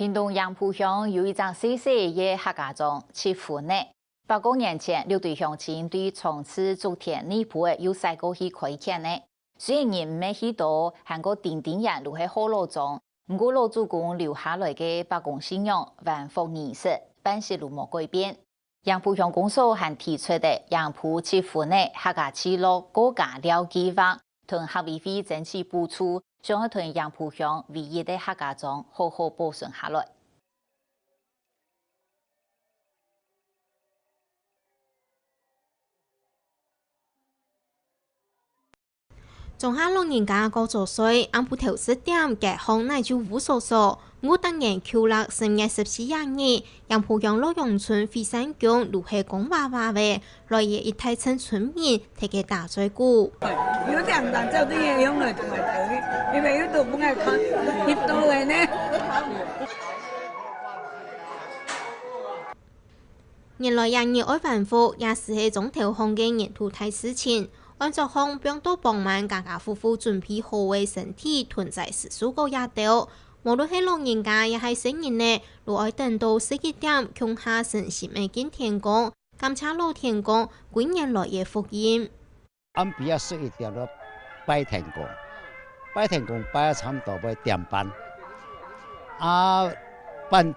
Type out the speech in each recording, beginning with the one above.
屏东杨浦乡有一张细细的客家庄七福呢。8公年前，六队乡亲对从此种田泥埔的有赛过去开垦呢。虽然人没许多，韩国点点人都喺好老中，不过老祖公留下来的8公信仰、万福仪式，办事路冇改变。杨浦乡公所还提出的杨浦七福呢客家记录国家了计划，同客委会争取补助。想要同杨浦乡唯一的客家庄好好保存下来。种下老人家高做水，按不头10點嘅行內就無所所。我當年扣落10月14日，楊浦鄉老楊村飛山宮如係講話話嘅，來夜一大村村民提嘅大嘴鼓。有兩人就啲嘢用嚟同埋睇，因為呢度本係貼到嘅呢。原來人要愛繁複，也是係種條行嘅沿途睇事情。按照行並到傍晚，家家戶戶準備好嘅身體囤在食蔬果也到。無論係老人家也係成人呢，如愛等到11點，窮下神仙嘅見天公，感謝老天公幾年來嘅福音。按比較11點咯，拜天公，拜天公拜差唔多要點半，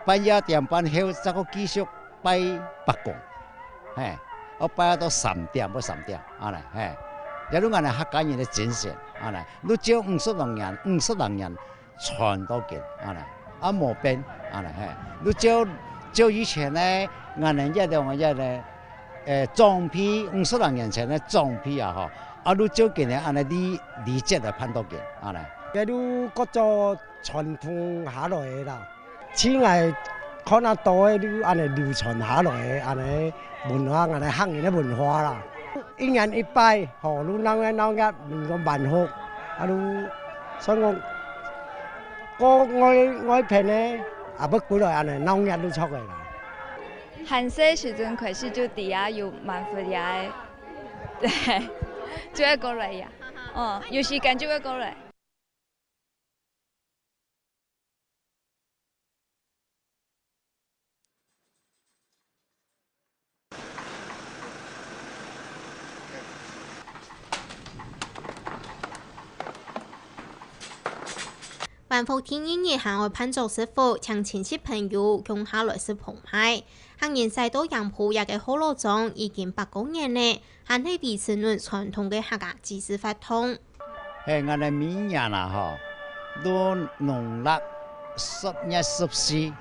半夜點半後，再個繼續拜8公，係，我拜到3點，要3點，嚟，係。有啲人係客家人嘅精神，你只要50人全都見，冇變，你照以前咧，人裝批50人前咧裝批啊，你照見咧，你即係判到見，嗰啲各種傳統下來嘅啦，此外看得多嘅都流傳下來嘅，文化，客人嘅文化啦。一年一拜，你鬧日唔個萬福，所以我平咧，不過來鬧日都出嚟啦。寒色時陣開始就底下有萬福呀，對，就會過來呀，有時間就會過來。萬福天一日行外攀做師傅，請親戚朋友共下來食澎湃。行人曬到楊浦也嘅好老莊已經8公年呢，還係維持嫩傳統嘅客家祭祀法統。我哋每年啦，都農曆10月14，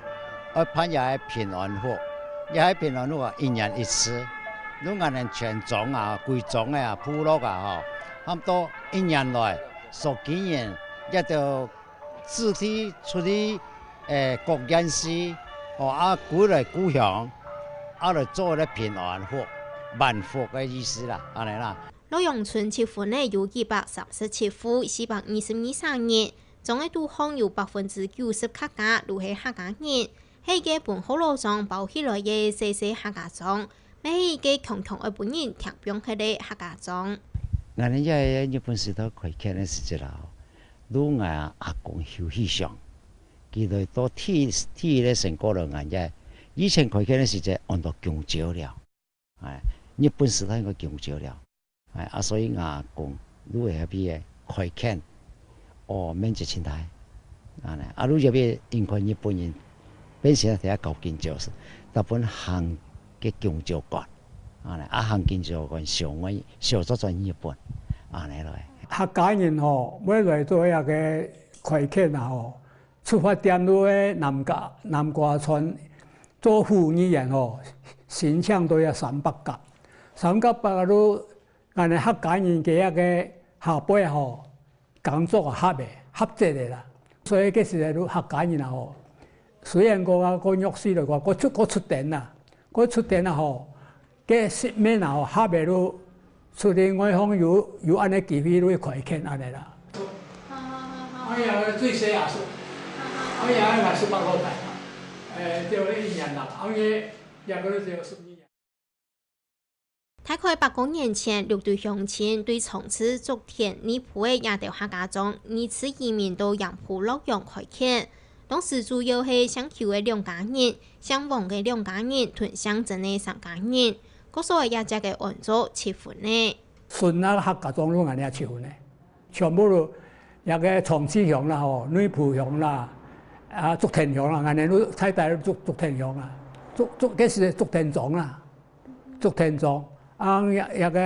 我盼也係平安符，也係平安符1年1次。我哋全莊貴莊部落差唔多1年來10幾年一就。自己出去國宴時，鼓勵故鄉，嚟做咧平安符、萬福嘅意思啦，安尼啦。老楊村七福呢有237戶，422生日，總嘅都行有90%客家，都係客家人。係嘅本好老莊包起來嘅細客家莊，咩係嘅強嘅本人貼標佢哋客家莊。我哋喺日本時代開墾嘅時節啦。都阿公休息上，佢哋都睇咧成個人嘅。以前開墾嘅時節按到強少了，日本時代個強少了，所以阿公都會喺邊開墾，免接錢台，如入邊應該日本人本身睇下舊建築，大本行嘅強少國，行建築國少咗在日本，嚟。客家人每來做一個開墾出發點都喺南瓜村做婦女人形象都有300個，300個都我哋客家人嘅一個下輩工作合作嘅啦，所以嗰時都客家人雖然個弱勢嚟講，個出店啦，嗰10面合嘅都。所以我講有安尼機會都會開墾安尼啦。我有最少20，我有58個大，就1年啦，我2個就12年。大概8公年前，六隊鄉親對從此種田泥埔嘅亞條客家莊，2次移民到楊浦洛陽開墾。当时主要係想求嘅2家人，想旺嘅2家人，同鄉鎮嘅3家人，嗰所謂也只嘅按照結婚呢。順啊客家莊攏安尼結婚呢，全部都也個從此鄉啦吼，女僕鄉啦，啊竹田鄉啦，安尼都彩帶竹田鄉啦，嗰是竹田莊啦，竹田莊啊也個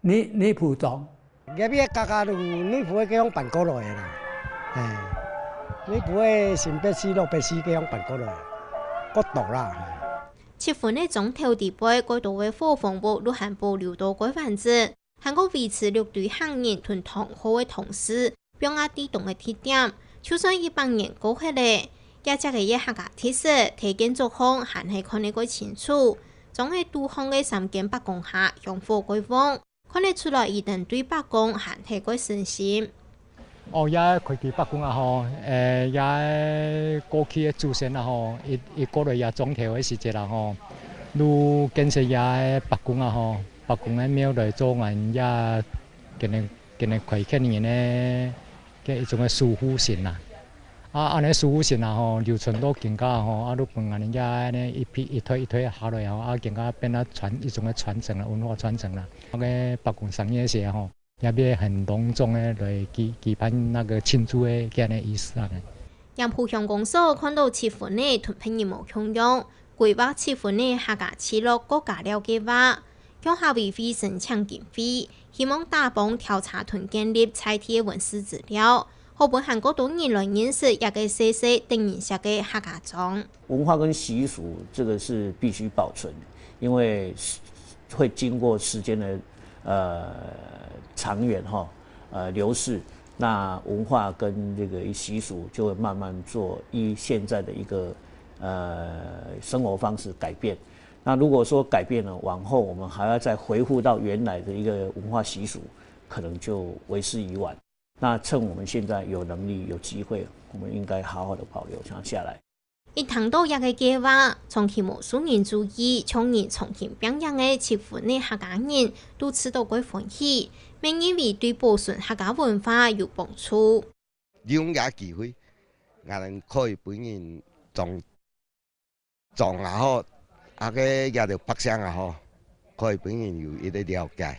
女僕莊。入邊家家都女僕嘅地方搬過來啦，女僕嘅新北市、羅北市地方搬過來，嗰度啦。結婚嘅總頭地位，該度嘅火房部都還保留到該範子，韓國維持6對行人同同好嘅同時，表亞地動嘅特點，就算100年過去咧，也只係客家特色，睇見作風還係看得過清楚。總係杜康嘅3間白宮下用火歸旺，看得出來一定對白宮還係過信心。哦，也開基白宮啊吼，也過去嘅祖先啊吼，一過來也總頭嘅時節啦吼，如建設也白宮啊吼，白宮嘅廟來做人也今日開墾人咧嘅一種嘅守護神啦，安尼守護神啊吼，流傳到更加吼，啊，如本人也呢一批一推下來吼，更加變啊一種嘅傳承啦，文化傳承啦，個白宮商業社吼。也別很隆重的來舉辦那個慶祝的咁嘅意思啊！楊浦鄉公所看到結婚呢，同朋友冇共用，規劃結婚呢客家村落國家了計劃，向下委會申請經費，希望大幫調查同建立採貼文史資料，好俾韓國多人來認識一個細細定型式嘅客家莊。文化跟習俗，這個是必須保存，因為會經過時間的長遠流逝，那文化跟這個習俗就會慢慢做依現在的一個生活方式改變。那如果說改變了，往後我們還要再回復到原來的一個文化習俗，可能就為時已晚。那趁我們現在有能力有機會，我們應該好好的保留下來。一談到一個計劃，從其無數人注意，從而重新表揚嘅結婚嘅客家人都知道佢歡喜，並認為對保存客家文化有幫助。利用這機會，我哋可以俾人種也好，個也條北鄉也好，可以俾人有一啲了解，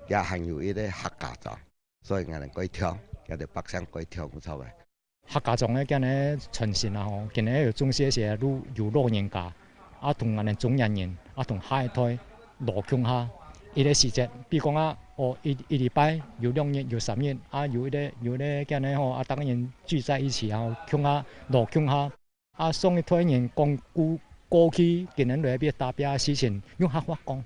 也還有一啲客家莊，所以我哋可以跳，也條北鄉可以跳唔錯嘅。客家莊咧，今日傳承啊吼，今日有種些些有老人家，啊同我哋中年人，啊同下一代羅共下，一啲時節，比如講啊，一禮拜有2日有3日，啊有啲今日吼，啊等人聚在一起啊，共下羅共下，啊上一代人講過去今日裏邊大邊事情用客話講，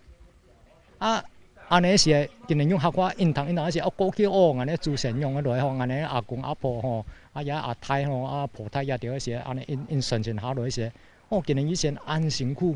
安尼是今日用客話因同是過去安尼祖先用嘅來吼，安尼阿公阿婆吼。也阿太吼，阿婆太也條些，安尼因傳承下來些，今年以前安辛苦。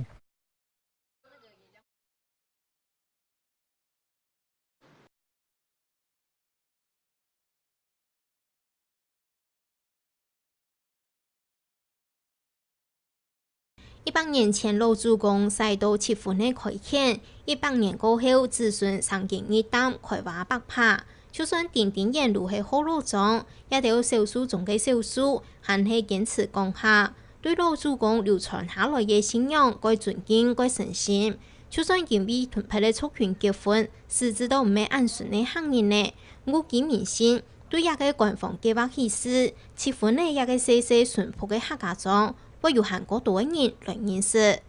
100年前老祖公賽道結婚嘅開墾，100年過後子孫上經一擔開挖白帕。就算點點沿路係好老莊，也有少數中嘅少數，還係堅持講下，對老祖公流傳下來嘅信仰，該尊敬，該誠信。就算因為同派嚟促權結婚，實質都唔係按順嘅行人呢，我見民心對一個官方計劃顯示，結婚呢一個細細淳樸嘅客家莊，會有韓國多人來認識。